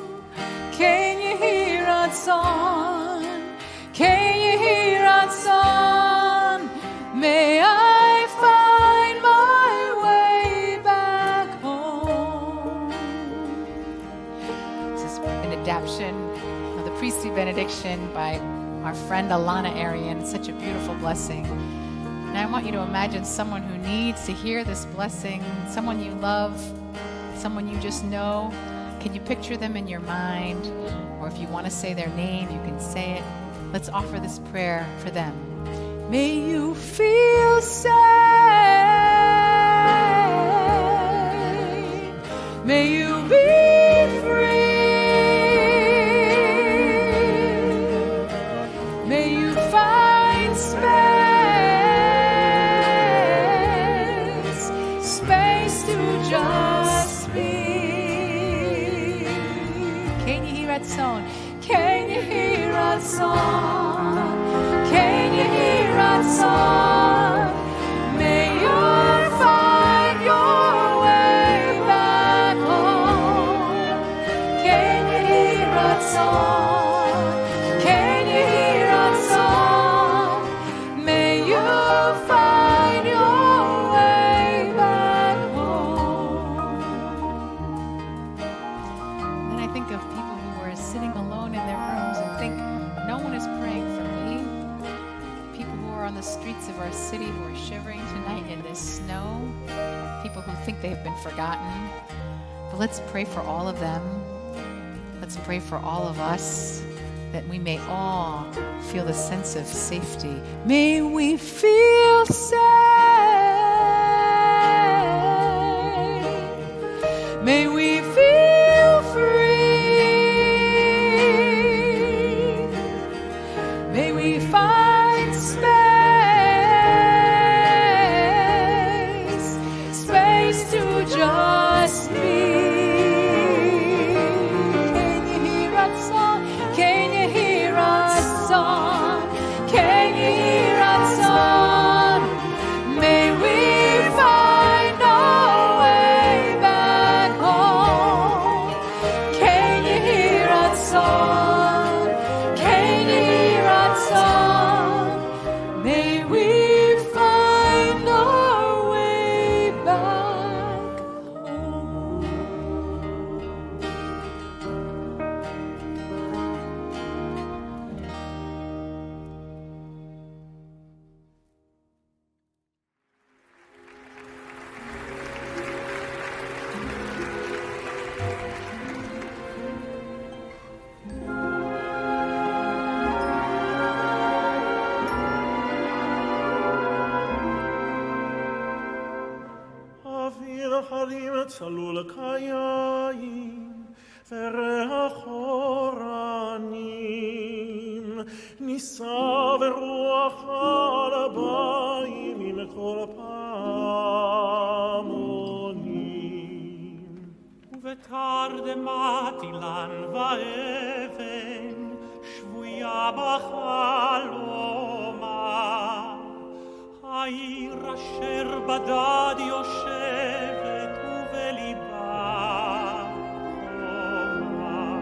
Can you hear that song? Can you hear that song? May I find my way back home. This is an adaptation of the priestly benediction by our friend Elana Arian. It's such a beautiful blessing. And I want you to imagine someone who needs to hear this blessing, someone you love, someone you just know. Can you picture them in your mind? Or if you want to say their name, you can say it. Let's offer this prayer for them. May you feel safe. May you be free. May you find space to just be. Can you hear that song? Can you hear that song? Can you hear that song? May you find your way back home. Can you hear that song? Can you hear that song? May you find your way back home. Then I think of people who are sitting alone in their rooms and think, no one is praying for me. People who are on the streets of our city who are shivering tonight in this snow. People who think they have been forgotten. But let's pray for all of them. Let's pray for all of us, that we may all feel the sense of safety. May we feel safe. May we feel free. May we find space to just be. Can you hear that song? Can you hear that song? Can you hear that song? הרים צלול קיים וריח אורנים נישא ורוח על הבאים עם כל פעמונים ובתרדמת אילן ואבן שבויה בחלומה העיר אשר בדד יושבת ובליבה חומה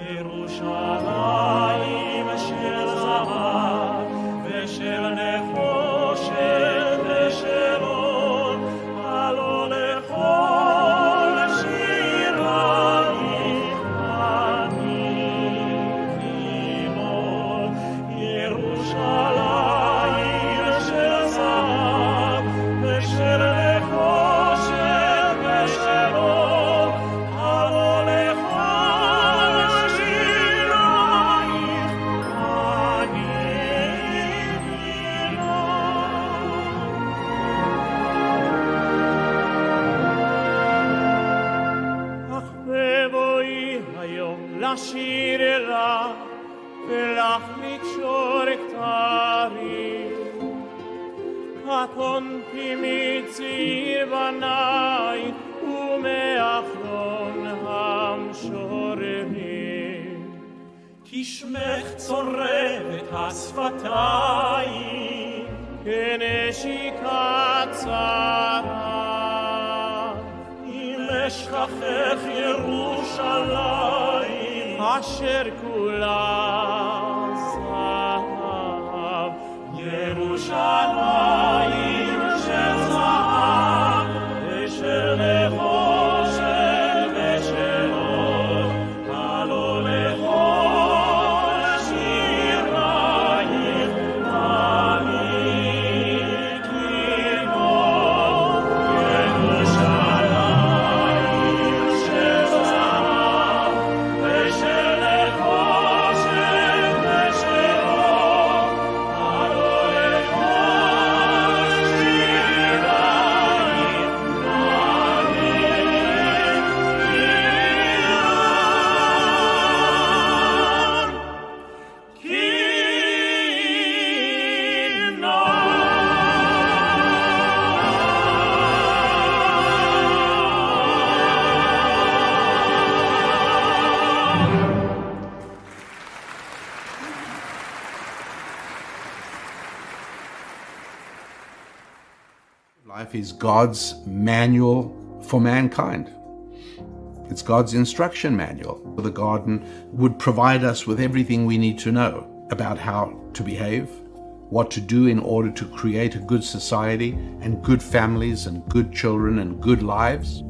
ירושלים של זהב ושל נחושת ושל אור הלא לכל שירייך אני כימול ירושלים של זהב ושל נחושת ושל אור הלא לכל שירייך אך בבואי היום לשיר אליו ולך לקשור כתרים קטונתי מצעיר בניי ומאחרון המשוררים כי שמך צורבת השפתיים כנשיקת צרה אם אשכחך ירושלים אשר כולה זהב ירושלים של זהב ושל נחושת ושל אור הלא לכל שירייך אני כימול ירושלים של זהב ושל נחושת ושל אור הלא לכל שירייך Life is God's manual for mankind. It's God's instruction manual. The garden would provide us with everything we need to know about how to behave, what to do in order to create a good society and good families and good children and good lives.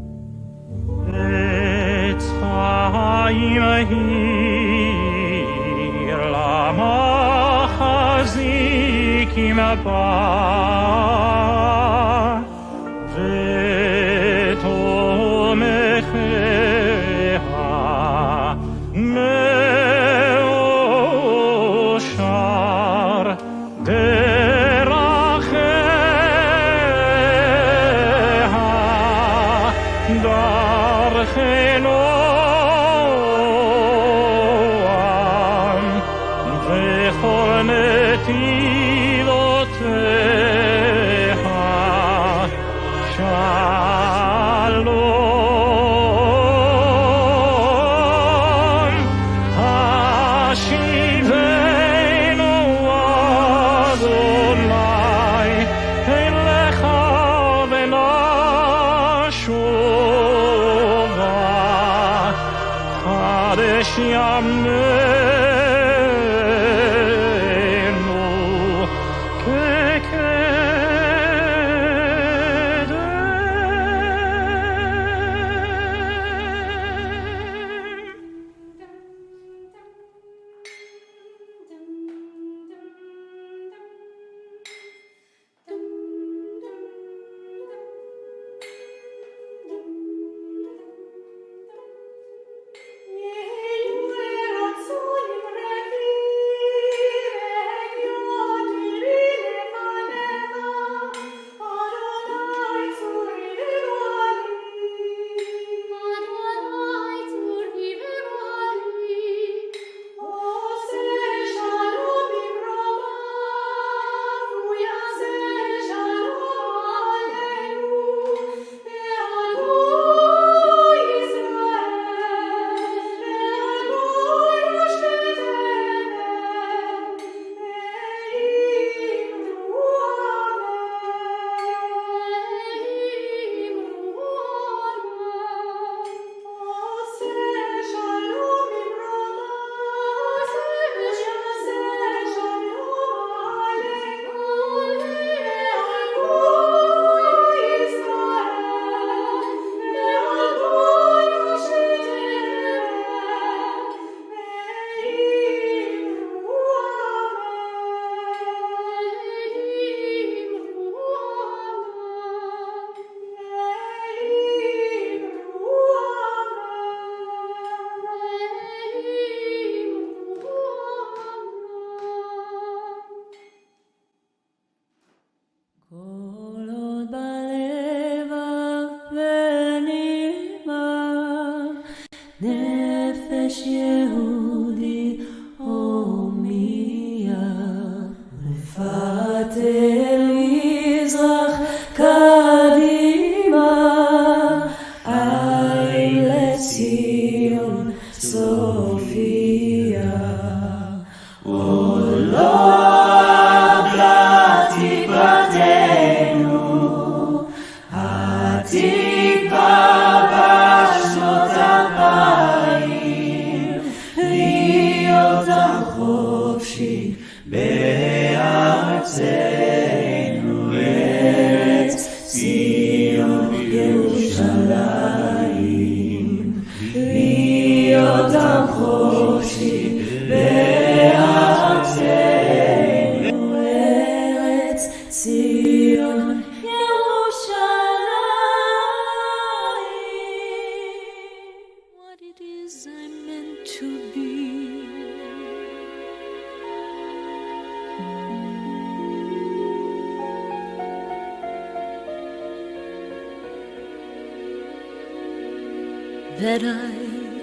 That I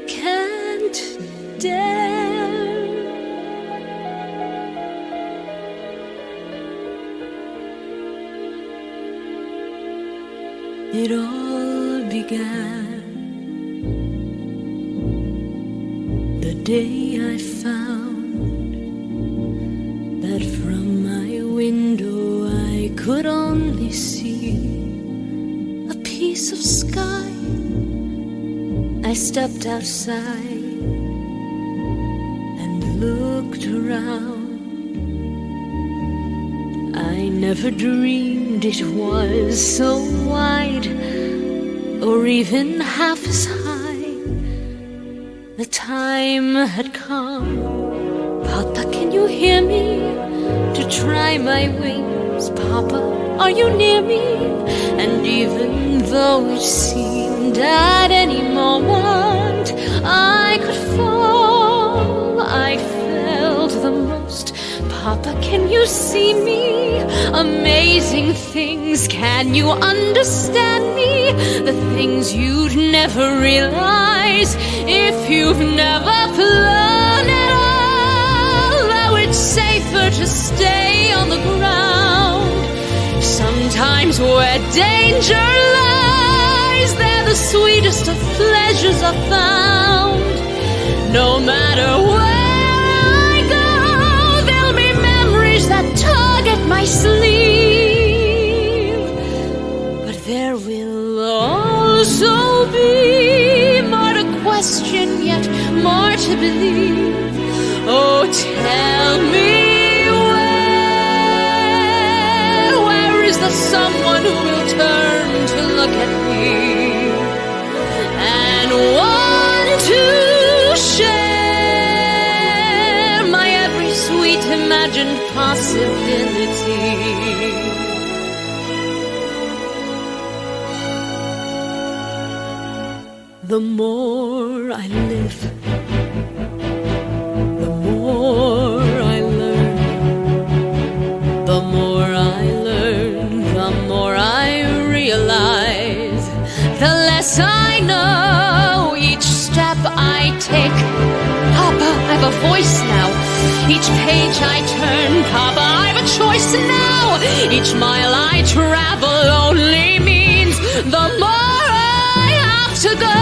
can't dare. It all began the day I found that from my window I could only see a piece of sky. I stepped outside and looked around. I never dreamed it was so wide or even half as high. The time had come. Papa, can you hear me? To try my wings. Papa, are you near me? And even though it seemed at any moment I could fall, I felt the most. Papa, can you see me? Amazing things, can you understand me? The things you'd never realize if you've never flown at all. Though it's safer to stay on the ground, sometimes where danger lies, there the sweetest of pleasures are found. No matter where I go, there'll be memories that tug at my sleeve. But there will also be more to question, yet more to believe. Oh, tell me, where is the someone who will turn to look at me and want to share my every sweet imagined possibility? The more I live, the more I learn. The more I learn, the more I realize. The less I know, each step I take. Papa, I have a voice now. Each page I turn, Papa, I have a choice now. Each mile I travel only means the more I have to go.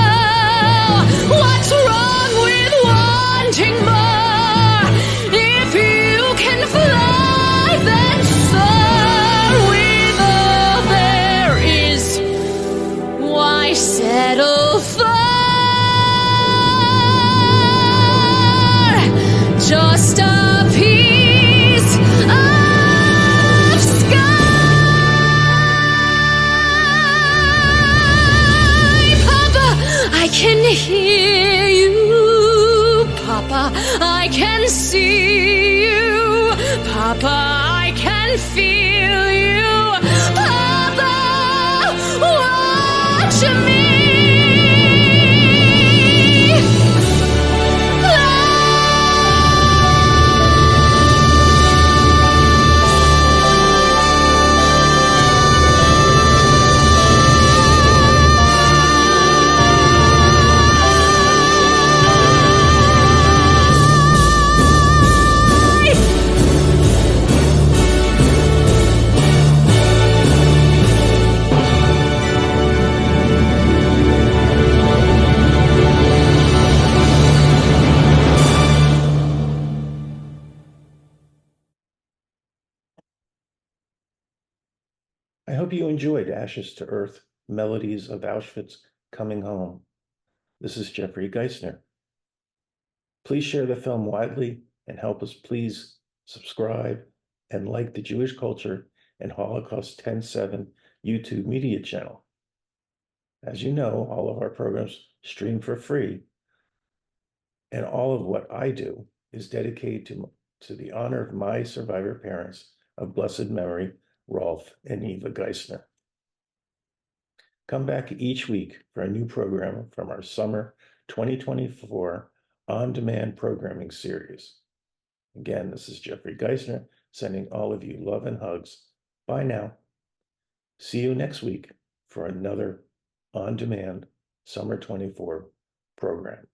What's wrong with wanting more? If you can fly, then soar with all there is. Why settle for just a piece of sky? Papa, I can hear you. Papa, I can see you. Papa, I can feel you. Papa, watch me. I hope you enjoyed Ashes to Earth, Melodies of Auschwitz Coming Home. This is Jeffrey Geisner. Please share the film widely and help us please subscribe and like the Jewish Culture and Holocaust 10/7 YouTube media channel. As you know, all of our programs stream for free, and all of what I do is dedicated to the honor of my survivor parents of blessed memory, Rolf and Eva Geisner. Come back each week for a new program from our summer 2024 on-demand programming series. Again, this is Jeffrey Geisner sending all of you love and hugs. Bye now. See you next week for another on-demand summer 24 program.